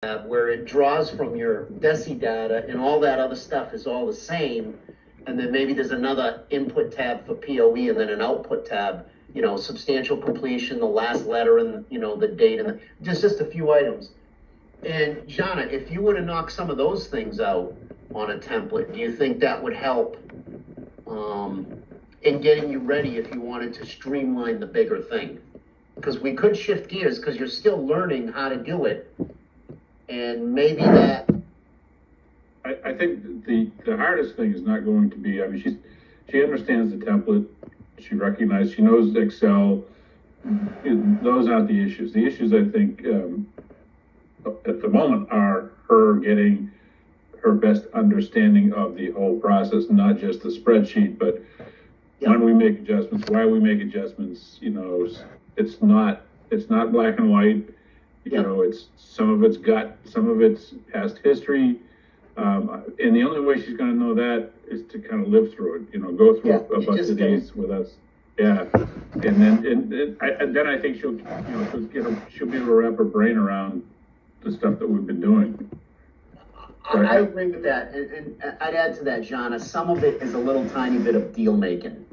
where it draws from your DESI data and all that other stuff is all the same. And then maybe there's another input tab for POE and then an output tab, substantial completion, the last letter and, the date and just a few items. And Jana, if you were to knock some of those things out on a template, do you think that would help in getting you ready if you wanted to streamline the bigger thing? Because we could shift gears because you're still learning how to do it. And maybe that. I think the hardest thing is not going to be, she understands the template. She recognizes, she knows Excel. Those aren't the issues. The issues, I think, at the moment are her getting her best understanding of the whole process, not just the spreadsheet, but when we make adjustments, why we make adjustments. It's not black and white. It's some of it's gut, some of it's past history. And the only way she's going to know that is to kind of live through it, go through a bunch of days with us. Yeah. And then I think she'll be able to wrap her brain around the stuff that we've been doing. I agree with that. And I'd add to that, Jana, some of it is a little tiny bit of deal making.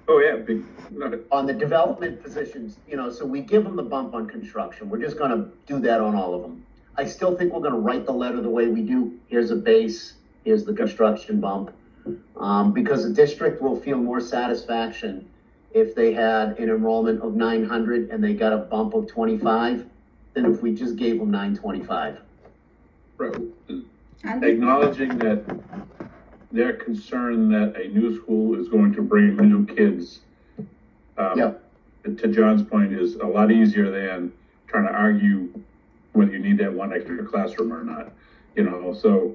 Oh, yeah. On the development positions, so we give them the bump on construction. We're just going to do that on all of them. I still think we're going to write the letter the way we do. Here's a base, here's the construction bump. Because the district will feel more satisfaction if they had an enrollment of 900 and they got a bump of 25 than if we just gave them 925. Right. Acknowledging that their concern that a new school is going to bring new kids, to John's point, is a lot easier than trying to argue whether you need that one extra classroom or not, so.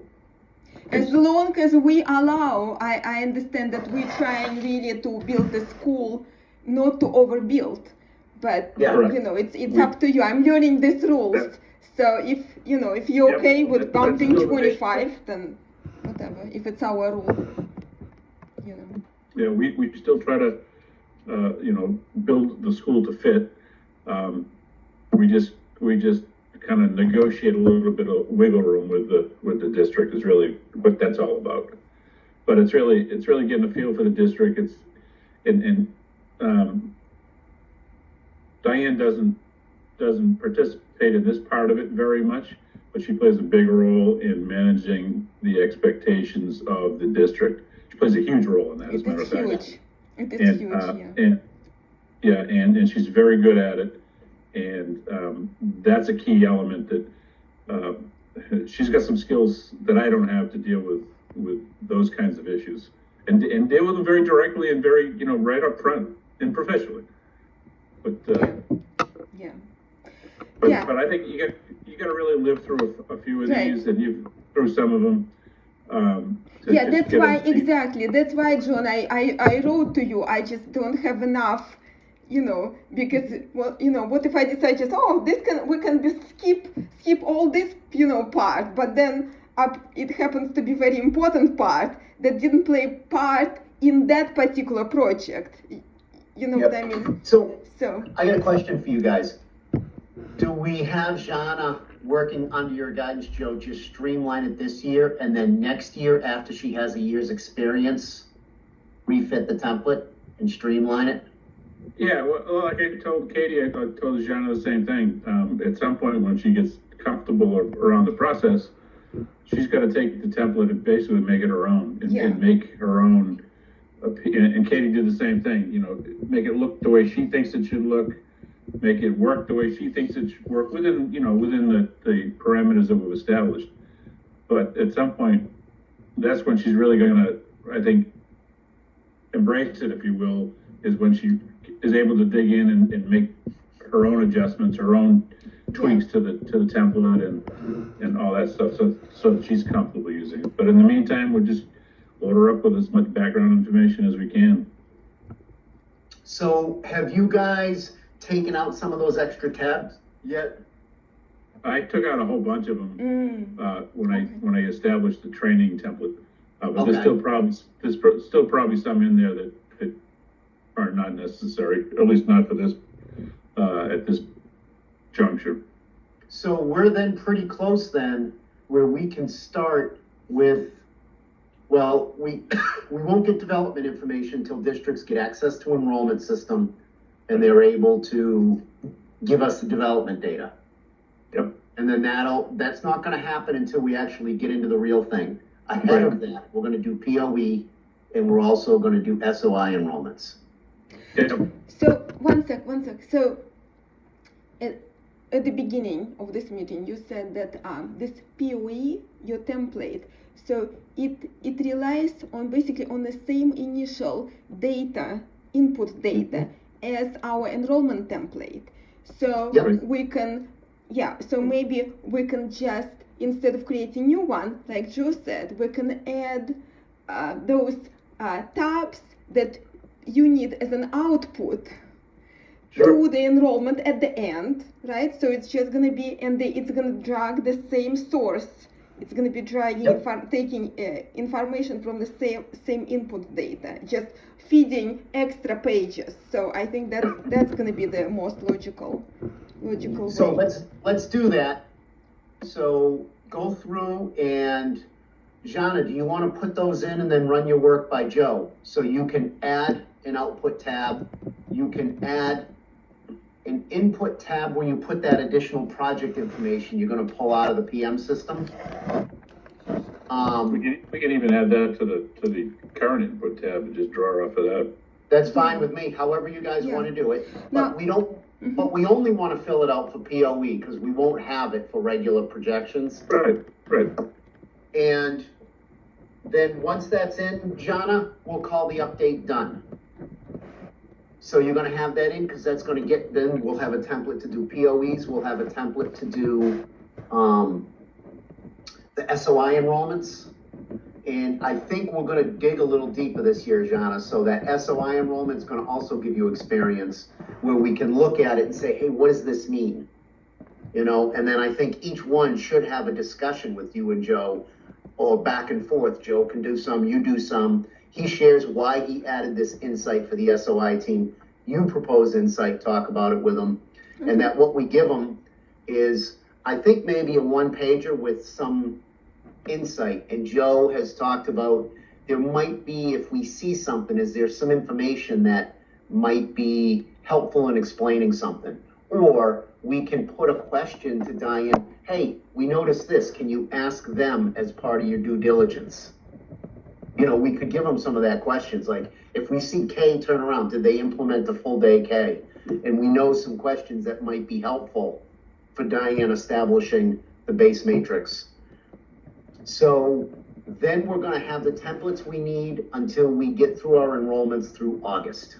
As long as we allow, I understand that we're trying really to build the school, not to overbuild, but it's up to you. I'm learning these rules. So if you're okay with bumping 25, then whatever, if it's our rule, Yeah, we still try to, build the school to fit. We just kind of negotiate a little bit of wiggle room with the district is really what that's all about. But it's really getting a feel for the district. Diane doesn't participate in this part of it very much, but she plays a big role in managing the expectations of the district. She plays a huge role in that, as a matter of fact. It is huge. And she's very good at it. And that's a key element that she's got some skills that I don't have to deal with those kinds of issues and deal with them very directly and very, right up front and professionally. But But I think you got to really live through a few of these, and you've through some of them. That's why exactly. That's why, John, I wrote to you. I just don't have enough. Because what if I decide we can skip all this part, but then it happens to be very important part that didn't play part in that particular project. What I mean? So I got a question for you guys. Do we have Jana working under your guidance, Joe, just streamline it this year and then next year after she has a year's experience, refit the template and streamline it? Yeah, well, like I told Katie, I told Jana the same thing. At some point when she gets comfortable around the process, she's got to take the template and basically make it her own and make her own. And Katie did the same thing, make it look the way she thinks it should look, make it work the way she thinks it should work within the parameters that we've established. But at some point, that's when she's really going to, I think, embrace it, if you will, is when she is able to dig in and make her own adjustments, her own tweaks to the template and all that stuff, so that she's comfortable using it. But in the meantime, we'll just load her up with as much background information as we can. So have you guys taken out some of those extra tabs yet? I took out a whole bunch of them when I established the training template. But there's still probably some in there that are not necessary, at least not for this at this juncture. So we're then pretty close then, where we can start with, well, we won't get development information until districts get access to enrollment system and they're able to give us the development data. Yep. And then that's not gonna happen until we actually get into the real thing. Ahead of that, we're gonna do POE and we're also gonna do SOI enrollments. Yep. So one sec. So at the beginning of this meeting, you said that this POE, your template, so it relies on basically on the same initial data, input data, as our enrollment template. So Yep. we can, so maybe we can just, instead of creating new one, like Joe said, we can add those tabs that you need as an output to the enrollment at the end, right? So it's just gonna be, and it's gonna drag the same source. It's gonna be dragging, taking information from the same input data, just feeding extra pages. So I think that's gonna be the most logical So way. let's do that. So go through and Jana, do you want to put those in and then run your work by Joe? So you can add an output tab, you can add an input tab where you put that additional project information you're going to pull out of the PM system. We can even add that to the current input tab and just draw off of that. That's fine with me, however you guys want to do it. But No. but we only want to fill it out for POE because we won't have it for regular projections. Right. And then once that's in, Jana, we'll call the update done. So you're gonna have that in because that's gonna get, then we'll have a template to do POEs, we'll have a template to do the SOI enrollments. And I think we're gonna dig a little deeper this year, Jana, so that SOI enrollment is gonna also give you experience where we can look at it and say, hey, what does this mean? You know, and then I think each one should have a discussion with you and Joe, or back and forth. Joe can do some, you do some. He shares why he added this insight for the SOI team. You propose insight, talk about it with them. And that what we give them is, I think maybe a one-pager with some insight. And Joe has talked about, there might be, if we see something, is there some information that might be helpful in explaining something? Or we can put a question to Diane, hey, we noticed this, can you ask them as part of your due diligence? You know, we could give them some of that questions, like if we see K turn around, did they implement the full day K? And we know some questions that might be helpful for Diane establishing the base matrix. So then we're gonna have the templates we need until we get through our enrollments through August.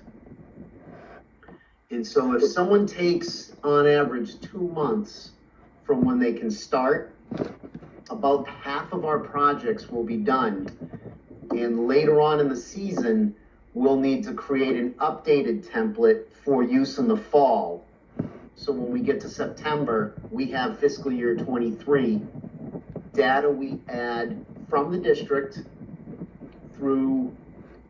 And so if someone takes on average 2 months from when they can start, about half of our projects will be done. And later on in the season, we'll need to create an updated template for use in the fall. So when we get to September, we have fiscal year 23 data we add from the district through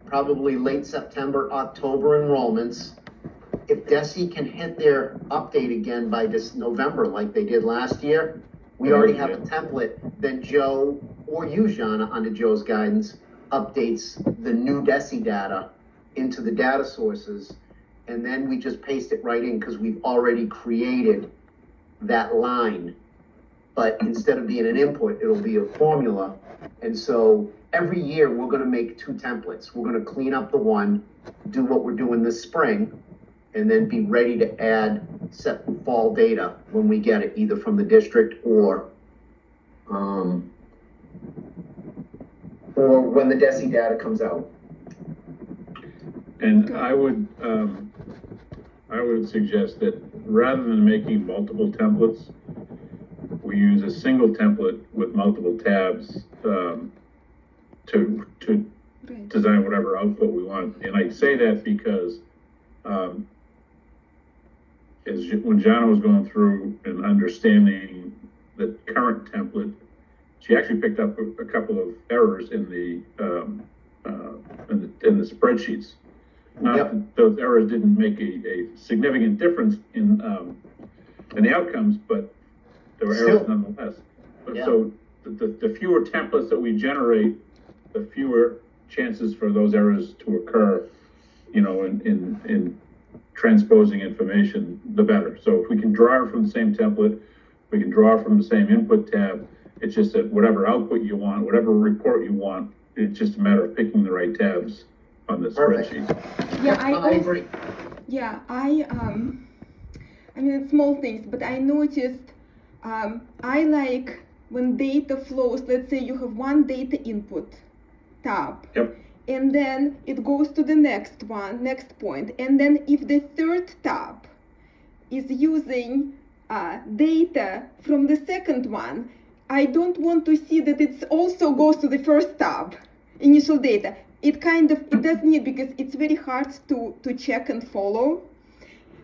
probably late September, October enrollments. If DESE can hit their update again by this November, like they did last year, we already have a template. Then Joe, or you, Jana, under Joe's guidance, updates the new DESE data into the data sources, and then we just paste it right in because we've already created that line. But instead of being an input, it'll be a formula. And so every year we're gonna make 2 templates. We're gonna clean up the one, do what we're doing this spring, and then be ready to add set fall data when we get it, either from the district or when the DESE data comes out. And I would suggest that rather than making multiple templates, we use a single template with multiple tabs to design whatever output we want. And I say that because when Jana was going through and understanding the current template, she actually picked up a couple of errors in the spreadsheets. Not that those errors didn't make a significant difference in the outcomes, but there were Still- errors nonetheless. But Yeah. so the fewer templates that we generate, the fewer chances for those errors to occur, you know, in transposing information, the better. So if we can draw from the same template, we can draw from the same input tab. It's just that whatever output you want, whatever report you want, it's just a matter of picking the right tabs on the Perfect. spreadsheet. Yeah, I agree. Yeah, I mean, it's small things, but I noticed I like when data flows. Let's say you have one data input tab, Yep. and then it goes to the next one, next point, and then if the third tab is using data from the second one, I don't want to see that it also goes to the first tab, initial data. It does need, because it's very hard to check and follow.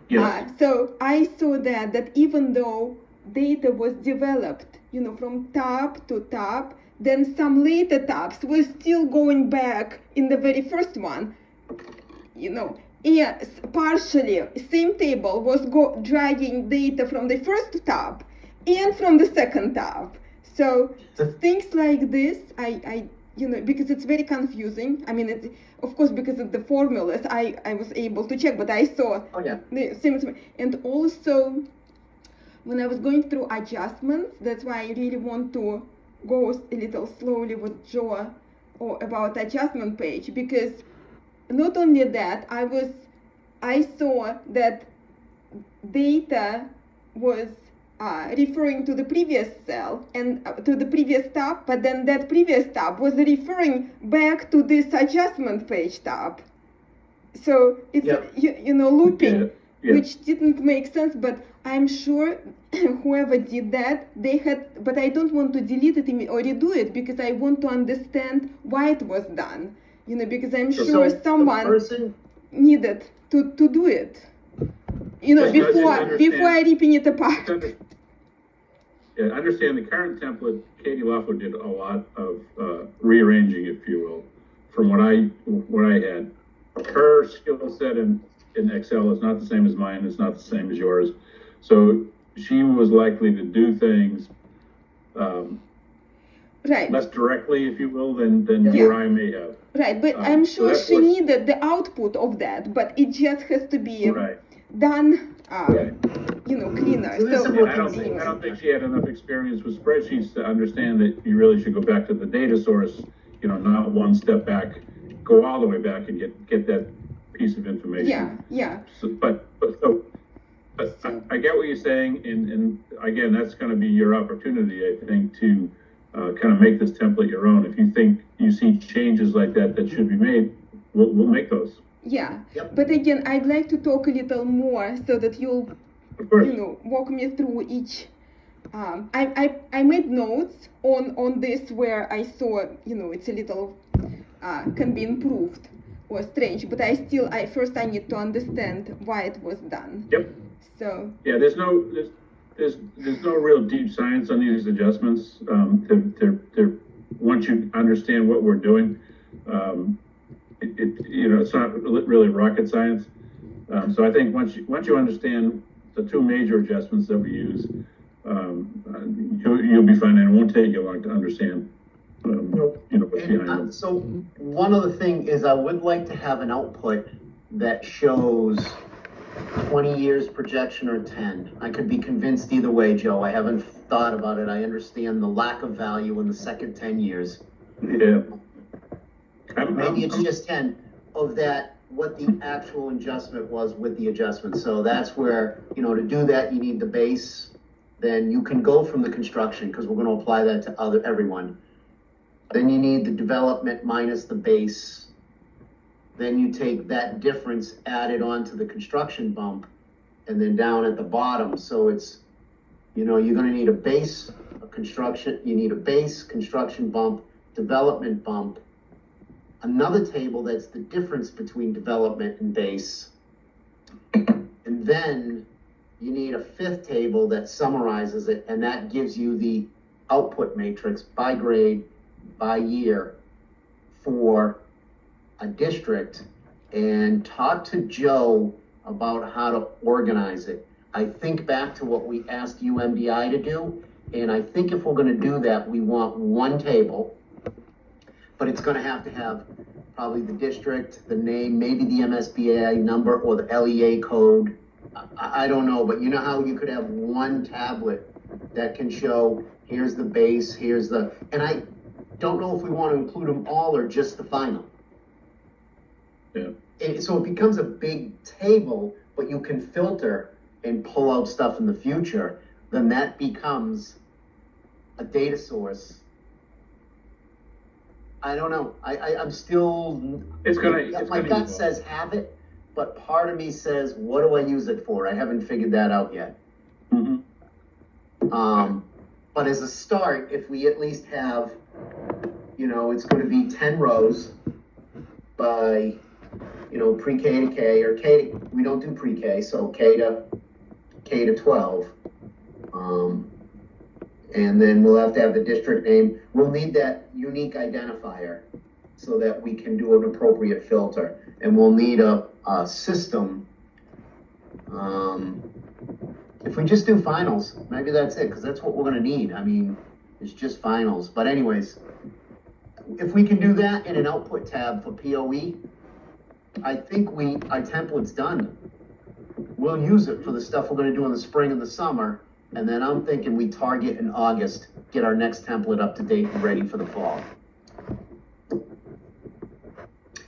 Yes. So I saw that even though data was developed, you know, from tab to tab, then some later tabs were still going back in the very first one, you know. Yes, partially, same table was dragging data from the first tab and from the second tab. So things like this, I you know, because it's very confusing. I mean, of course, because of the formulas, I was able to check, but I saw Oh, yeah. the same. And also, when I was going through adjustments, that's why I really want to go a little slowly with Joe or about adjustment page, because not only that, I saw that data was referring to the previous cell and to the previous tab, but then that previous tab was referring back to this adjustment page tab. So it's Yeah. you know, looping, Yeah. which didn't make sense. But I'm sure whoever did that, they had. But I don't want to delete it or redo it, because I want to understand why it was done. You know, because I'm So sure the someone person, needed to do it. You know, Just to before understand- I ripping it apart. Yeah, understand the current template, Katie Loeffler did a lot of rearranging, if you will, from what I had. Her skill set in Excel is not the same as mine, it's not the same as yours. So she was likely to do things Right. less directly, if you will, than Yeah. you or I may have. Right, but So I'm sure that's she what- needed the output of that, but it just has to be Right. done, Right. you know, cleaner. So this is So, what I don't anyway. think she had enough experience with spreadsheets to understand that you really should go back to the data source, you know, not one step back, go all the way back and get that piece of information. Yeah. So, but I get what you're saying, and again, that's gonna be your opportunity, I think, to kind of make this template your own. If you think you see changes like that should be made, we'll make those. Yeah. Yep. But again, I'd like to talk a little more so that you'll, Of course. you know, walk me through each. I made notes on this where I saw, you know, it's a little can be improved or strange, but I first need to understand why it was done. Yep. So. Yeah, there's no real deep science on these adjustments. They're once you understand what we're doing, you know, it's not really rocket science. So I think once you understand the two major adjustments that we use, you'll be fine, and it won't take you long to understand. You know what's behind them. so one other thing is I would like to have an output that shows 20 years projection or 10. I could be convinced either way, Joe. I haven't thought about it. I understand the lack of value in the second 10 years. Yeah. Maybe it's just 10 of that, what the actual adjustment was with the adjustment. So that's where, you know, to do that, you need the base. Then you can go from the construction, because we're going to apply that to everyone. Then you need the development minus the base. Then you take that difference, add it onto the construction bump, and then down at the bottom. So it's, you know, you're going to need a base, a construction, you need a base, construction bump, development bump, another table that's the difference between development and base. And then you need a fifth table that summarizes it, and that gives you the output matrix by grade, by year for a district. And talk to Joe about how to organize it. I think back to what we asked UMDI to do, and I think if we're gonna do that, we want one table, but it's gonna have to have probably the district, the name, maybe the MSBA number or the LEA code. I don't know, but you know how you could have one tablet that can show, here's the base, here's the, and I don't know if we want to include them all or just the final. Yeah. So it becomes a big table, but you can filter and pull out stuff in the future, then that becomes a data source. I don't know. I'm still. My gut says have it, but part of me says, what do I use it for? I haven't figured that out yet. Mm-hmm. But as a start, if we at least have, it's going to be 10 rows by, pre-K to K, or K. We don't do pre-K, so K to 12. And then we'll have to have the district name. We'll need that unique identifier so that we can do an appropriate filter. And we'll need a system. If we just do finals, maybe that's it, because that's what we're going to need. I mean, it's just finals. But anyways, if we can do that in an output tab for POE, I think our template's done. We'll use it for the stuff we're going to do in the spring and the summer. And then I'm thinking we target in August, get our next template up to date and ready for the fall.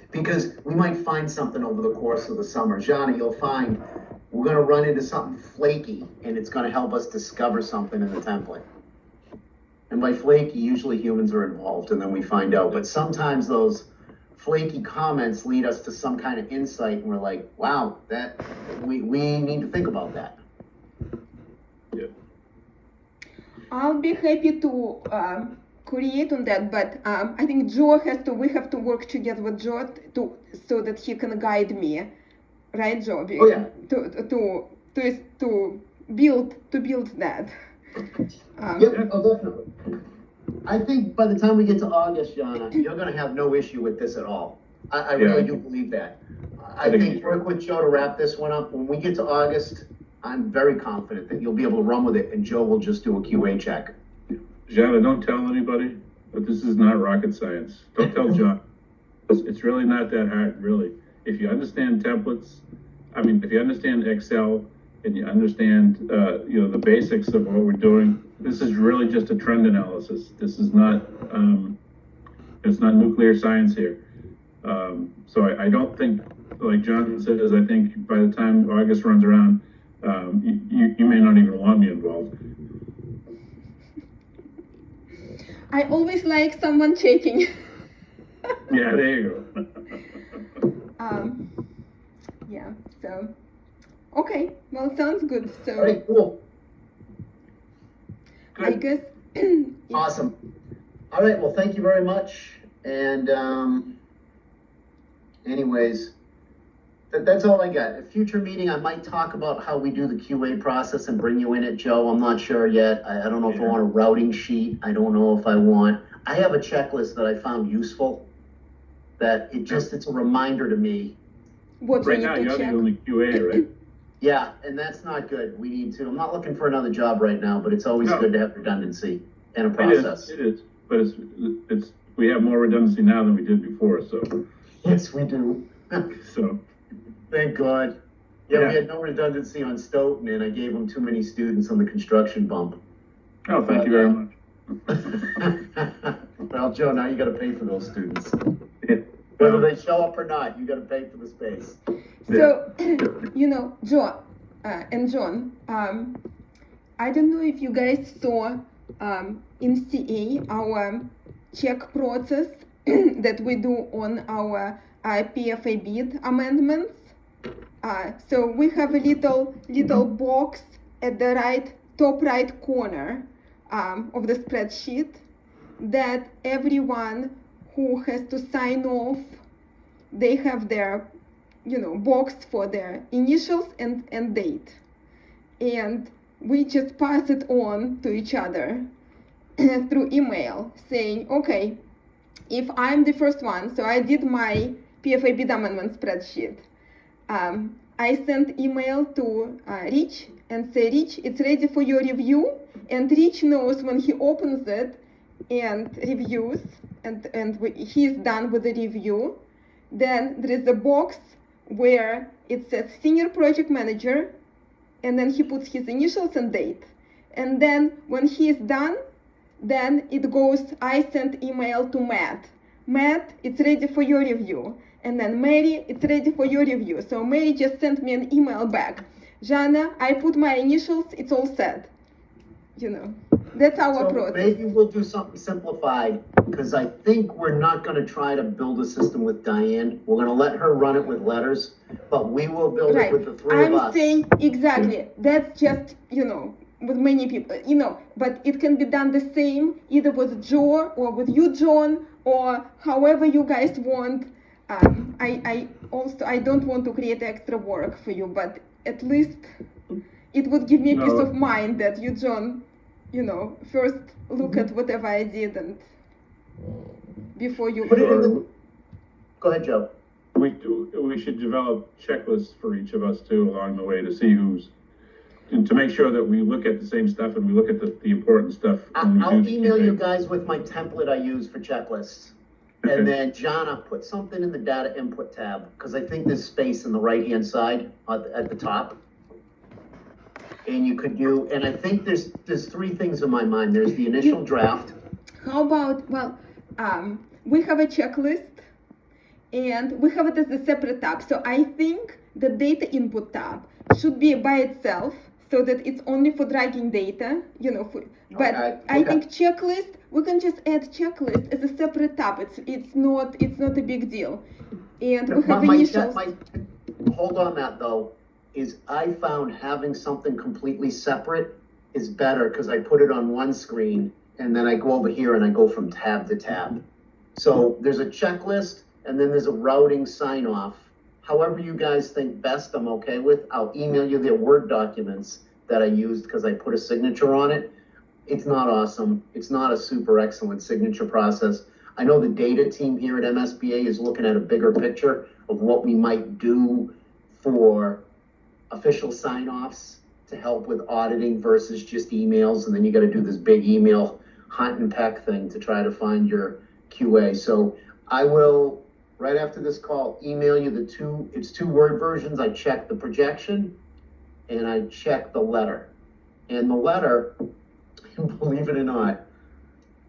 Because we might find something over the course of the summer. Jana, you'll find we're going to run into something flaky, and it's going to help us discover something in the template. And by flaky, usually humans are involved, and then we find out. But sometimes those flaky comments lead us to some kind of insight, and we're like, wow, that we need to think about that. Yeah. I'll be happy to create on that, but I think we have to work together with Joe so that he can guide me, right, Joe? Oh yeah. To build that. Yep, definitely. I think by the time we get to August, Jana, you're going to have no issue with this at all. I really do believe that. I think work with Joe to wrap this one up. When we get to August, I'm very confident that you'll be able to run with it, and Joe will just do a QA check. Jana, don't tell anybody, but this is not rocket science. Don't tell John. It's really not that hard, really. If you understand templates, if you understand Excel and you understand, the basics of what we're doing, this is really just a trend analysis. This is not, it's not nuclear science here. So I don't think, like John says, I think by the time August runs around, you may not even want me involved. I always like someone checking. Yeah, there you go. Yeah, so, okay, well, sounds good. So, all right, cool. Good. I guess. Awesome. All right, well, thank you very much. And anyways, that's all I got. A future meeting, I might talk about how we do the QA process and bring you in it, Joe. I'm not sure yet. I don't know if I want a routing sheet. I don't know if I have a checklist that I found useful, that it's a reminder to me. Right now, you're the only QA, right? Yeah, and that's not good. We need to. I'm not looking for another job right now, but it's always good to have redundancy in a process. It is, but it's we have more redundancy now than we did before, so. Yes, we do. So. Thank God. Yeah, we had no redundancy on Stoughton, and I gave them too many students on the construction bump. Oh, thank you very much. Well, Joe, now you got to pay for those students. Whether they show up or not, you got to pay for the space. So, Joe and John, I don't know if you guys saw in CA our check process that we do on our PFA bid amendments. So we have a little box at the top right corner of the spreadsheet that everyone who has to sign off, they have their box for their initials and date, and we just pass it on to each other through email, saying, okay, if I'm the first one, so I did my PFA bid amendment spreadsheet, I send email to Rich and say, Rich, it's ready for your review. And Rich knows when he opens it and reviews, and he's done with the review, then there is a box where it says Senior Project Manager, and then he puts his initials and date. And then when he is done, then it goes, I sent email to Matt. Matt, it's ready for your review. And then Mary, it's ready for your review. So Mary just sent me an email back. Jana, I put my initials, it's all set. You know, that's our process. Maybe we'll do something simplified, because I think we're not going to try to build a system with Diane. We're going to let her run it with letters, but we will build it with the three of us. I'm saying exactly. That's just, you know, with many people, you know, but it can be done the same either with Joe or with you, John, or however you guys want. I don't want to create extra work for you, but at least it would give me a peace of mind that you, John, you know, first look at whatever I did and before you. Go ahead, Joe. We should develop checklists for each of us too along the way to see to make sure that we look at the same stuff and we look at the important stuff. I'll email you guys with my template I use for checklists. Okay. And then Jana, put something in the data input tab, because I think there's space in the right-hand side at the top. And you could do, and I think there's three things in my mind. There's the initial draft. How about, well, we have a checklist and we have it as a separate tab. So I think the data input tab should be by itself so that it's only for dragging data, you know, but okay. I think checklist, we can just add checklist as a separate tab. It's not a big deal. And we have initials. Hold on that though. Is I found having something completely separate is better, because I put it on one screen and then I go over here and I go from tab to tab. So there's a checklist and then there's a routing sign off. However you guys think best, I'm okay with. I'll email you their Word documents that I used because I put a signature on it. It's not awesome. It's not a super excellent signature process. I know the data team here at MSBA is looking at a bigger picture of what we might do for official sign-offs to help with auditing versus just emails, and then you got to do this big email hunt and peck thing to try to find your QA. So I will, right after this call, email you it's two Word versions. I check the projection and I check the letter. And the letter, believe it or not,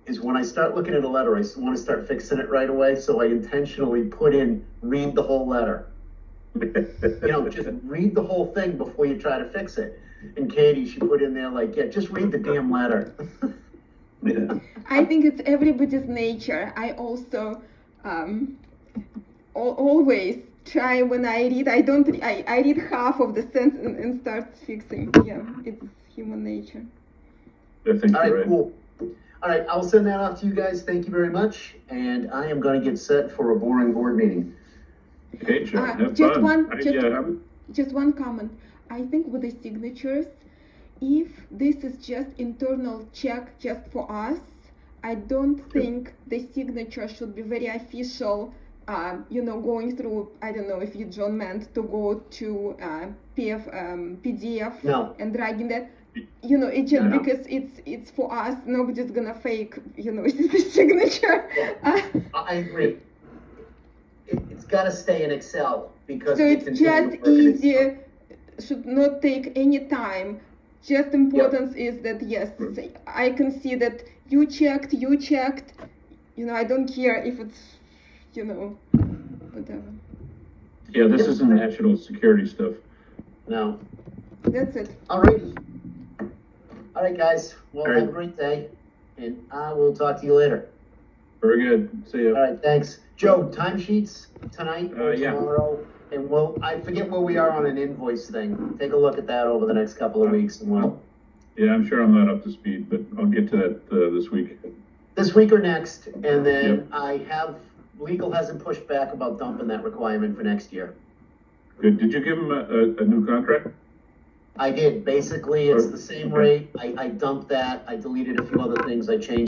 is when I start looking at a letter, I want to start fixing it right away. So I intentionally put in, read the whole letter. You know, just read the whole thing before you try to fix it. And Katie, she put in there like, yeah, just read the damn letter. Yeah. I think it's everybody's nature. I also always try when I read. I read half of the sentence and start fixing. Yeah, it's human nature. I think all right, right. Cool. All right, I'll send that off to you guys. Thank you very much. And I am going to get set for a boring board meeting. Okay, John, have just fun. Just one comment. I think with the signatures, if this is just internal check just for us, I don't think the signature should be very official. You know, going through, I don't know if you, John, meant to go to PDF and dragging that. You know, it's just because it's for us. Nobody's gonna fake, you know, the signature. I agree. It's got to stay in Excel, because so it's just easier. Should not take any time. Just importance is that yes, I can see that you checked. You know, I don't care if it's, you know, whatever. Yeah, this isn't national security stuff. No. That's it. All right, guys. Well, have a great day, and I will talk to you later. Very good. See you. All right, thanks. Joe, timesheets tonight or tomorrow? Yeah. And I forget where we are on an invoice thing. Take a look at that over the next couple of weeks. And yeah, I'm sure I'm not up to speed, but I'll get to that this week. This week or next. And then legal hasn't pushed back about dumping that requirement for next year. Good. Did you give them a new contract? I did. Basically, it's the same rate. I dumped that. I deleted a few other things. I changed